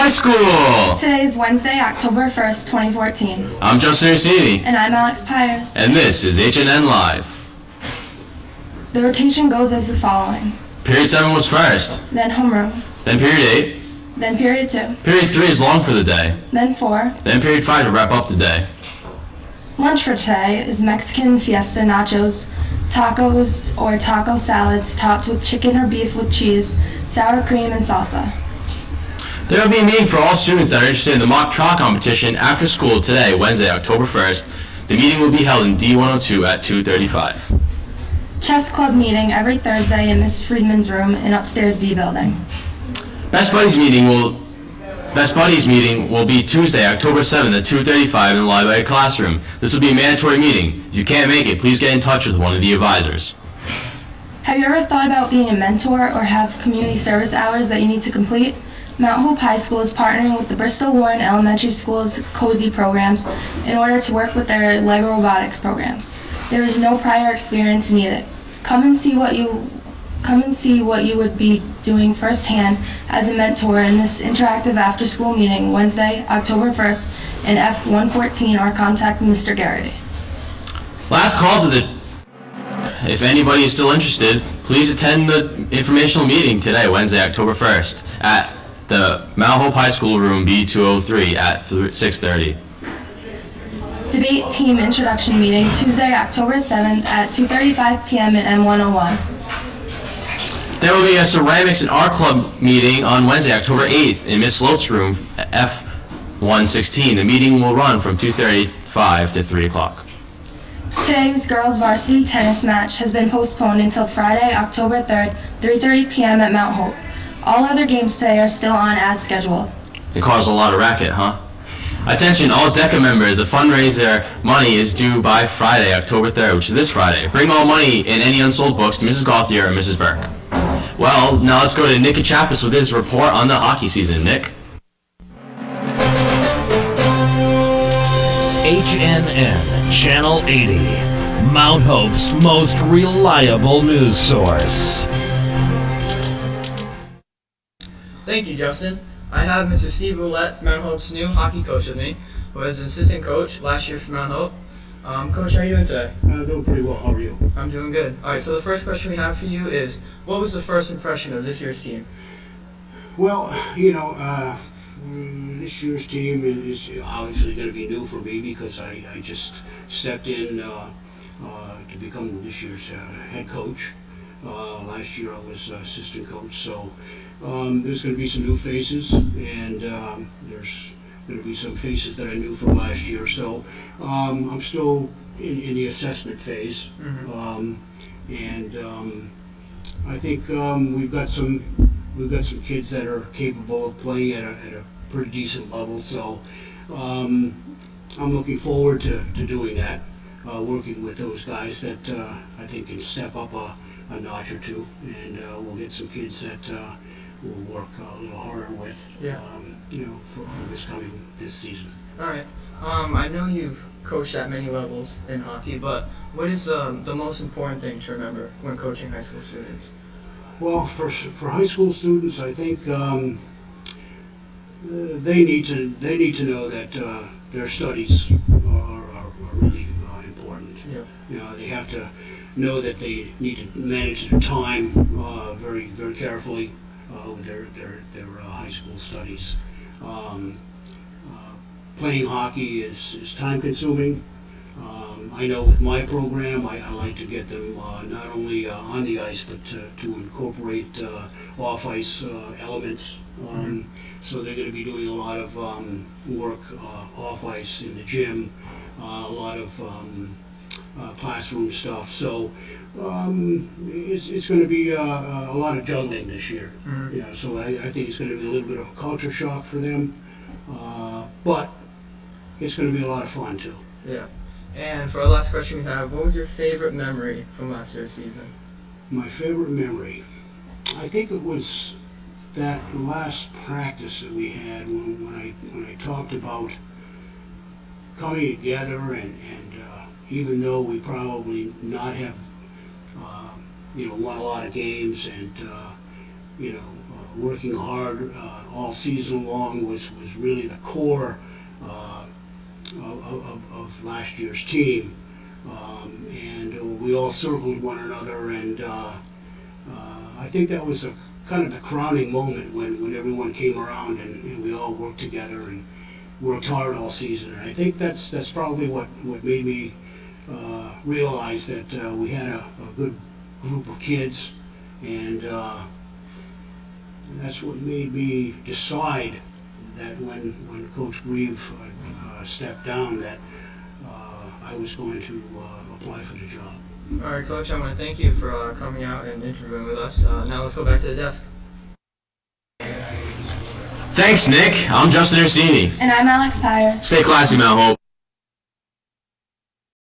High School! Today is Wednesday, October 1st, 2014. I'm Justin Ursini. And I'm Alex Pyers. And this is HNN Live. The rotation goes as the following. Period 7 was first. Then homeroom. Then period 8. Then period 2. Period 3 is long for the day. Then 4. Then period 5 to wrap up the day. Lunch for today is Mexican fiesta nachos, tacos or taco salads topped with chicken or beef with cheese, sour cream, and salsa. There will be a meeting for all students that are interested in the mock trial competition after school today, Wednesday, October 1st. The meeting will be held in D102 at 2:35. Chess club meeting every Thursday in Miss Friedman's room in upstairs D building. Best Buddies meeting will be Tuesday, October 7th at 2:35 in the library classroom. This will be a mandatory meeting. If you can't make it, please get in touch with one of the advisors. Have you ever thought about being a mentor or have community service hours that you need to complete? Mount Hope High School is partnering with the Bristol Warren Elementary School's COSY programs in order to work with their LEGO robotics programs. There is no prior experience needed. Come and see what you would be doing firsthand as a mentor in this interactive after-school meeting Wednesday, October 1st in F114 or contact Mr. Garrity. Last call to the... If anybody is still interested, please attend the informational meeting today, Wednesday, October 1st at the Mount Hope High School room B203 at 6:30. Debate team introduction meeting Tuesday, October 7th at 2:35 p.m. at M101. There will be a ceramics and art club meeting on Wednesday, October 8th in Miss Sloat's room, F116. The meeting will run from 2:35 to 3 o'clock. Today's girls varsity tennis match has been postponed until Friday, October 3rd, 3:30 p.m. at Mount Hope. All other games today are still on as scheduled. It caused a lot of racket, huh? Attention, all DECA members, the fundraiser money is due by Friday, October 3rd, which is this Friday. Bring all money and any unsold books to Mrs. Gauthier and Mrs. Burke. Well, now let's go to Nick Achapis with his report on the hockey season. Nick? HNN Channel 80, Mount Hope's most reliable news source. Thank you, Justin. I have Mr. Steve Roulette, Mount Hope's new hockey coach with me, who was an assistant coach last year for Mount Hope. Coach, how are you doing today? I'm doing pretty well. How are you? I'm doing good. All right, so the first question we have for you is, what was the first impression of this year's team? Well, this year's team is obviously going to be new for me because I just stepped in to become this year's head coach. Last year I was assistant coach, so there's going to be some new faces, and there's going to be some faces that I knew from last year. So I'm still in the assessment phase, and I think we've got some kids that are capable of playing at a pretty decent level. So I'm looking forward to doing that, working with those guys that I think can step up a notch or two, and we'll get some kids that we'll work a little harder with, for this season. All right. I know you've coached at many levels in hockey, but what is the most important thing to remember when coaching high school students? Well, for high school students, I think they need to know that their studies are really important. Yeah. They have to know that they need to manage their time very, very carefully with their high school studies. Playing hockey is time consuming. I know with my program, I like to get them not only on the ice, but to incorporate off-ice elements. So they're going to be doing a lot of work off-ice in the gym, a lot of classroom stuff. So it's going to be a lot of juggling this year. So I think it's going to be a little bit of a culture shock for them, but it's going to be a lot of fun too. Yeah. And for our last question we have, what was your favorite memory from last year's season? My favorite memory, I think it was that last practice that we had when I talked about coming together and even though we probably not have won a lot of games and working hard all season long was really the core of last year's team. And we all circled one another, and I think that was kind of the crowning moment when everyone came around and we all worked together and worked hard all season. And I think that's probably what made me realize that we had a good group of kids, and that's what made me decide that when Coach Grieve stepped down, that I was going to apply for the job. All right, Coach, I want to thank you for coming out and interviewing with us. Now let's go back to the desk. Thanks, Nick. I'm Justin Orsini. And I'm Alex Pyers. Stay classy, Mount Hope.